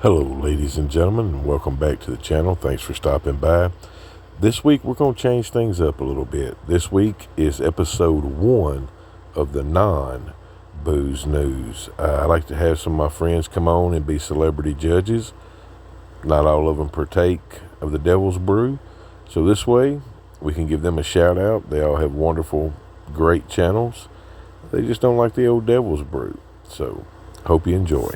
Hello, ladies and gentlemen, and welcome back to the channel. Thanks for stopping by. This week, we're going to change things up a little bit. This week is episode 1 of the non-booze news. I like to have some of my friends come on and be celebrity judges. Not all of them partake of the Devil's Brew. So this way, we can give them a shout out. They all have wonderful, great channels. They just don't like the old Devil's Brew. So, hope you enjoy.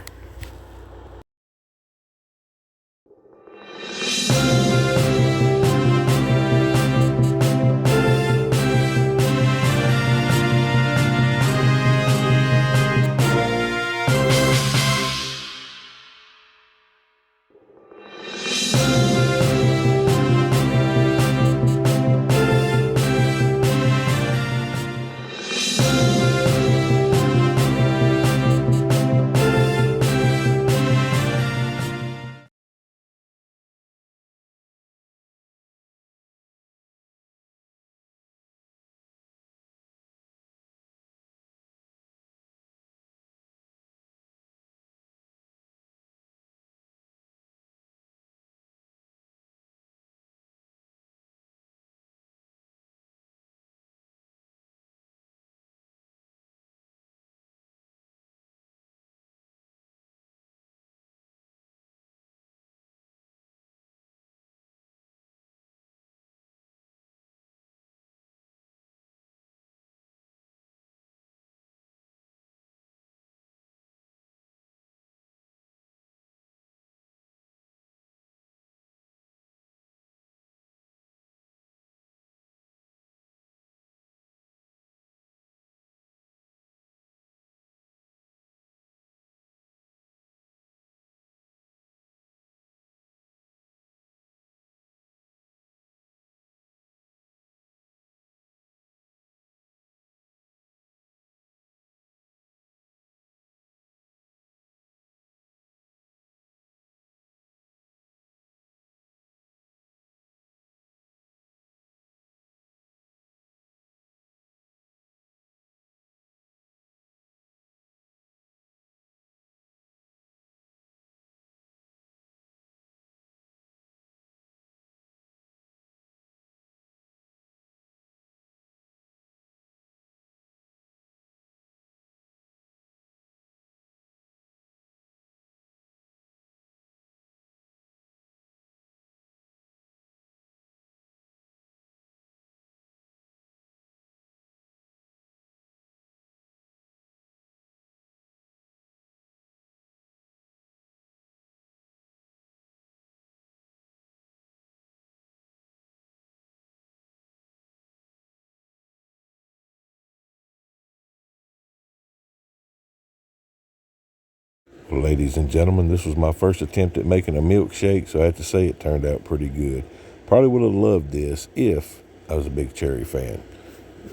Well, ladies and gentlemen, this was my first attempt at making a milkshake, so I have to say it turned out pretty good. Probably would have loved this if I was a big cherry fan.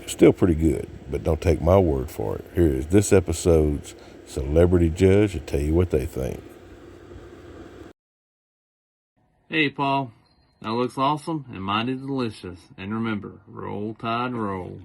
Still pretty good, but don't take my word for it. Here is this episode's celebrity judge to tell you what they think. Hey, Paul. That looks awesome and mighty delicious. And remember, roll tide, roll.